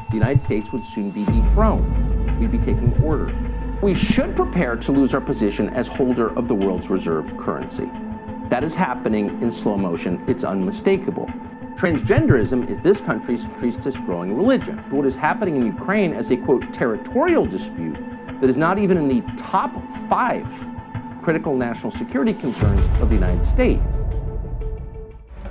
The United States would soon be dethroned. We'd be taking orders. We should prepare to lose our position as holder of the world's reserve currency. That is happening in slow motion. It's unmistakable. Transgenderism is this country's fastest growing religion. But what is happening in Ukraine as a, quote, territorial dispute that is not even in the top 5 critical national security concerns of the United States.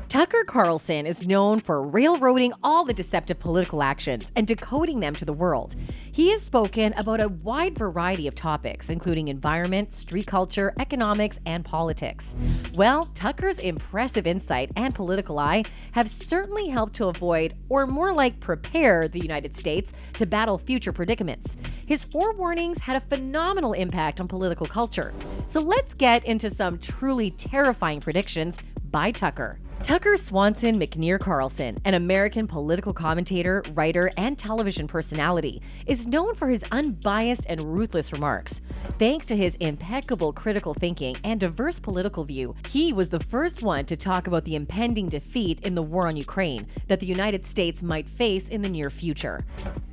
Tucker Carlson is known for railroading all the deceptive political actions and decoding them to the world. He has spoken about a wide variety of topics, including environment, street culture, economics, and politics. Well, Tucker's impressive insight and political eye have certainly helped to avoid, or more like prepare, the United States to battle future predicaments. His forewarnings had a phenomenal impact on political culture. So let's get into some truly terrifying predictions by Tucker. Tucker Swanson McNear Carlson, an American political commentator, writer, and television personality, is known for his unbiased and ruthless remarks. Thanks to his impeccable critical thinking and diverse political view, he was the first one to talk about the impending defeat in the war on Ukraine that the United States might face in the near future.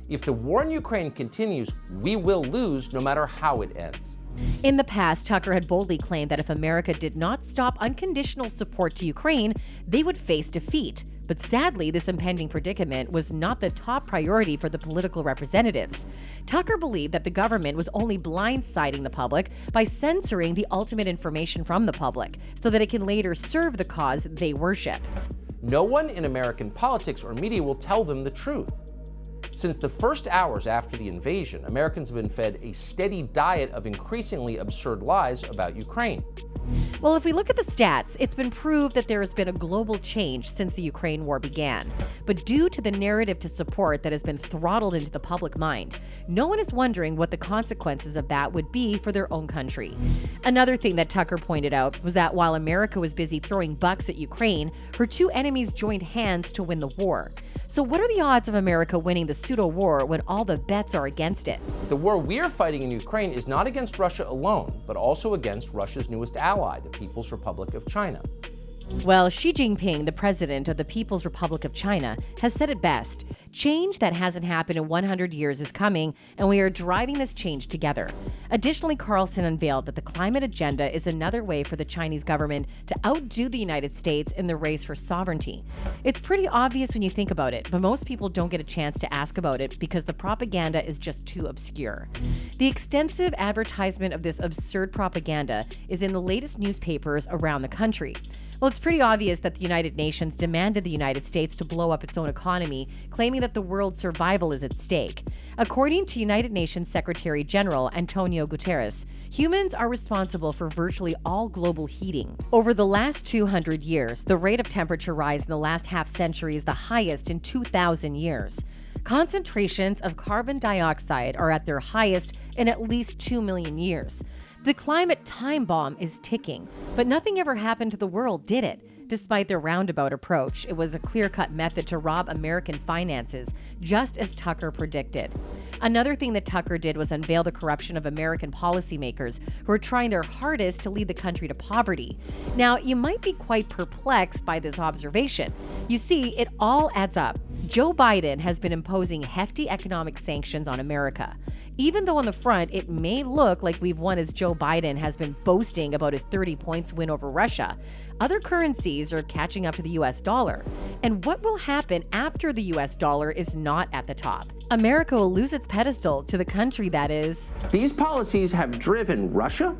If the war in Ukraine continues, we will lose no matter how it ends. In the past, Tucker had boldly claimed that if America did not stop unconditional support to Ukraine, they would face defeat. But sadly, this impending predicament was not the top priority for the political representatives. Tucker believed that the government was only blindsiding the public by censoring the ultimate information from the public so that it can later serve the cause they worship. No one in American politics or media will tell them the truth. Since the first hours after the invasion, Americans have been fed a steady diet of increasingly absurd lies about Ukraine. Well, if we look at the stats, it's been proved that there has been a global change since the Ukraine war began. But due to the narrative to support that has been throttled into the public mind, no one is wondering what the consequences of that would be for their own country. Another thing that Tucker pointed out was that while America was busy throwing bucks at Ukraine, her two enemies joined hands to win the war. So what are the odds of America winning the pseudo-war when all the bets are against it? The war we're fighting in Ukraine is not against Russia alone, but also against Russia's newest ally, the People's Republic of China. Well, Xi Jinping, the president of the People's Republic of China, has said it best. Change that hasn't happened in 100 years is coming, and we are driving this change together. Additionally, Carlson unveiled that the climate agenda is another way for the Chinese government to outdo the United States in the race for sovereignty. It's pretty obvious when you think about it, but most people don't get a chance to ask about it because the propaganda is just too obscure. The extensive advertisement of this absurd propaganda is in the latest newspapers around the country. Well, it's pretty obvious that the United Nations demanded the United States to blow up its own economy, claiming that the world's survival is at stake. According to United Nations Secretary General Antonio Guterres, humans are responsible for virtually all global heating. Over the last 200 years, the rate of temperature rise in the last half century is the highest in 2,000 years. Concentrations of carbon dioxide are at their highest in at least 2 million years. The climate time bomb is ticking, but nothing ever happened to the world, did it? Despite their roundabout approach, it was a clear-cut method to rob American finances, just as Tucker predicted. Another thing that Tucker did was unveil the corruption of American policymakers who are trying their hardest to lead the country to poverty. Now, you might be quite perplexed by this observation. You see, it all adds up. Joe Biden has been imposing hefty economic sanctions on America. Even though on the front it may look like we've won as Joe Biden has been boasting about his 30 points win over Russia, other currencies are catching up to the US dollar. And what will happen after the US dollar is not at the top? America will lose its pedestal to the country that is. These policies have driven Russia,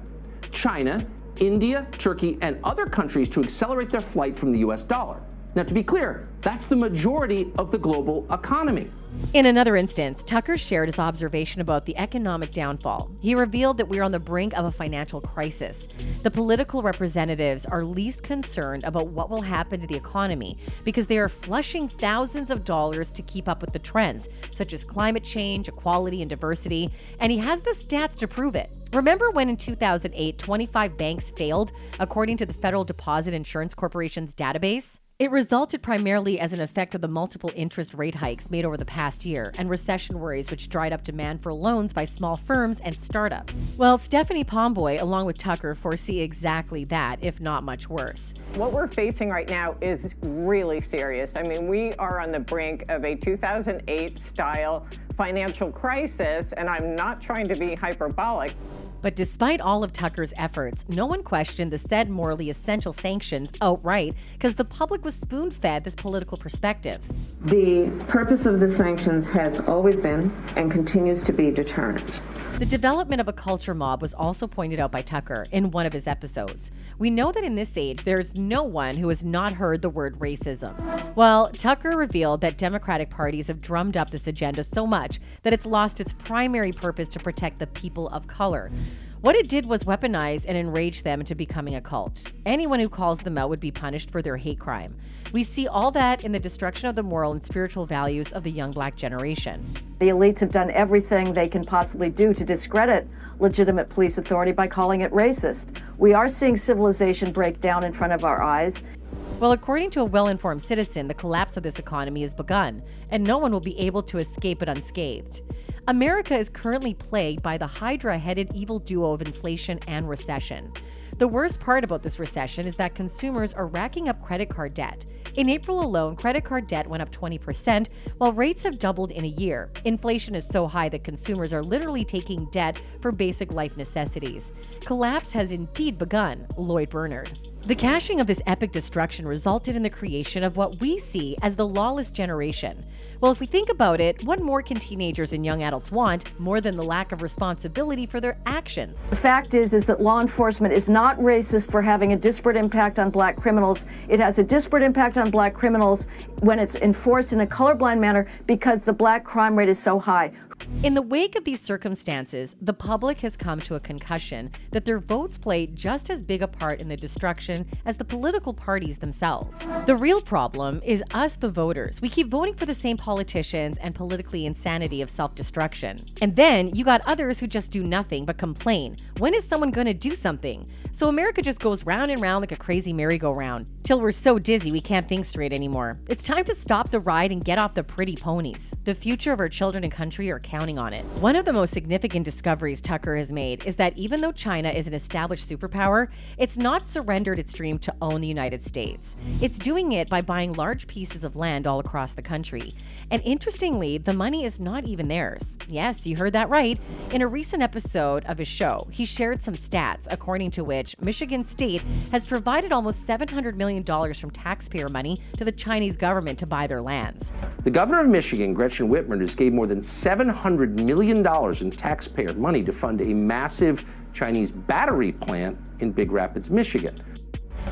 China, India, Turkey, and other countries to accelerate their flight from the US dollar. Now, to be clear, that's the majority of the global economy. In another instance, Tucker shared his observation about the economic downfall. He revealed that we're on the brink of a financial crisis. The political representatives are least concerned about what will happen to the economy because they are flushing thousands of dollars to keep up with the trends, such as climate change, equality, and diversity, and he has the stats to prove it. Remember when in 2008, 25 banks failed, according to the Federal Deposit Insurance Corporation's database? It resulted primarily as an effect of the multiple interest rate hikes made over the past year and recession worries which dried up demand for loans by small firms and startups. Well, Stephanie Pomboy, along with Tucker, foresee exactly that, if not much worse. What we're facing right now is really serious. I mean, we are on the brink of a 2008-style financial crisis, and I'm not trying to be hyperbolic. But despite all of Tucker's efforts, no one questioned the said morally essential sanctions outright because the public was spoon-fed this political perspective. The purpose of the sanctions has always been and continues to be deterrence. The development of a culture mob was also pointed out by Tucker in one of his episodes. We know that in this age, there's no one who has not heard the word racism. Well, Tucker revealed that Democratic parties have drummed up this agenda so much that it's lost its primary purpose to protect the people of color. What it did was weaponize and enrage them into becoming a cult. Anyone who calls them out would be punished for their hate crime. We see all that in the destruction of the moral and spiritual values of the young black generation. The elites have done everything they can possibly do to discredit legitimate police authority by calling it racist. We are seeing civilization break down in front of our eyes. Well, according to a well-informed citizen, the collapse of this economy has begun, and no one will be able to escape it unscathed. America is currently plagued by the Hydra-headed evil duo of inflation and recession. The worst part about this recession is that consumers are racking up credit card debt. In April alone, credit card debt went up 20%, while rates have doubled in a year. Inflation is so high that consumers are literally taking debt for basic life necessities. Collapse has indeed begun, Lloyd Bernard. The cashing of this epic destruction resulted in the creation of what we see as the Lawless Generation. Well, if we think about it, what more can teenagers and young adults want more than the lack of responsibility for their actions? The fact is that law enforcement is not racist for having a disparate impact on black criminals. It has a disparate impact on black criminals when it's enforced in a colorblind manner because the black crime rate is so high. In the wake of these circumstances, the public has come to a concussion that their votes play just as big a part in the destruction as the political parties themselves. The real problem is us, the voters. We keep voting for the same politicians and politically insanity of self-destruction. And then you got others who just do nothing but complain. When is someone going to do something? So America just goes round and round like a crazy merry-go-round, till we're so dizzy we can't think straight anymore. It's time to stop the ride and get off the pretty ponies. The future of our children and country are counting on it. One of the most significant discoveries Tucker has made is that even though China is an established superpower, it's not surrendered its dream to own the United States. It's doing it by buying large pieces of land all across the country. And interestingly, the money is not even theirs. Yes, you heard that right. In a recent episode of his show, he shared some stats, according to which Michigan State has provided almost $700 million from taxpayer money to the Chinese government to buy their lands. The governor of Michigan, Gretchen Whitmer, just gave more than $700 million in taxpayer money to fund a massive Chinese battery plant in Big Rapids, Michigan.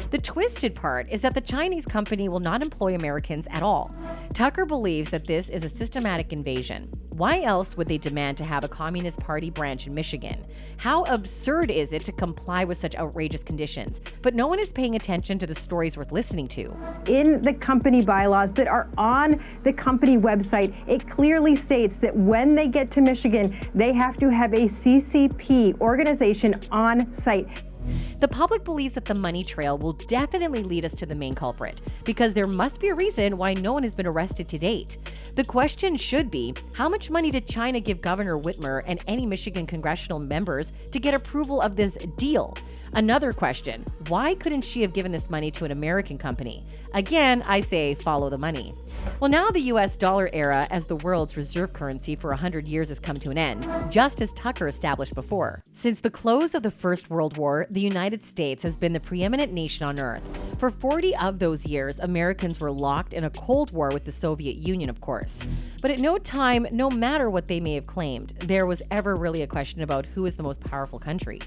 The twisted part is that the Chinese company will not employ Americans at all. Tucker believes that this is a systematic invasion. Why else would they demand to have a Communist Party branch in Michigan? How absurd is it to comply with such outrageous conditions? But no one is paying attention to the stories worth listening to. In the company bylaws that are on the company website, it clearly states that when they get to Michigan, they have to have a CCP organization on site. The public believes that the money trail will definitely lead us to the main culprit, because there must be a reason why no one has been arrested to date. The question should be, how much money did China give Governor Whitmer and any Michigan congressional members to get approval of this deal? Another question, why couldn't she have given this money to an American company? Again, I say follow the money. Well, now the US dollar era as the world's reserve currency for 100 years has come to an end, just as Tucker established before. Since the close of the First World War, the United States has been the preeminent nation on Earth. For 40 of those years, Americans were locked in a Cold War with the Soviet Union, of course. But at no time, no matter what they may have claimed, there was ever really a question about who is the most powerful country.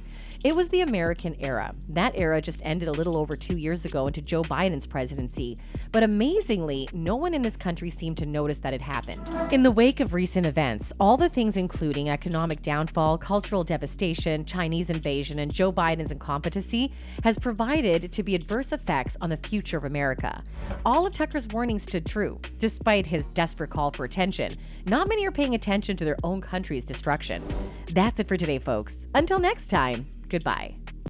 It was the American era. That era just ended a little over 2 years ago into Joe Biden's presidency. But amazingly, no one in this country seemed to notice that it happened. In the wake of recent events, all the things including economic downfall, cultural devastation, Chinese invasion, and Joe Biden's incompetency has provided to be adverse effects on the future of America. All of Tucker's warnings stood true, despite his desperate call for attention. Not many are paying attention to their own country's destruction. That's it for today, folks. Until next time, goodbye.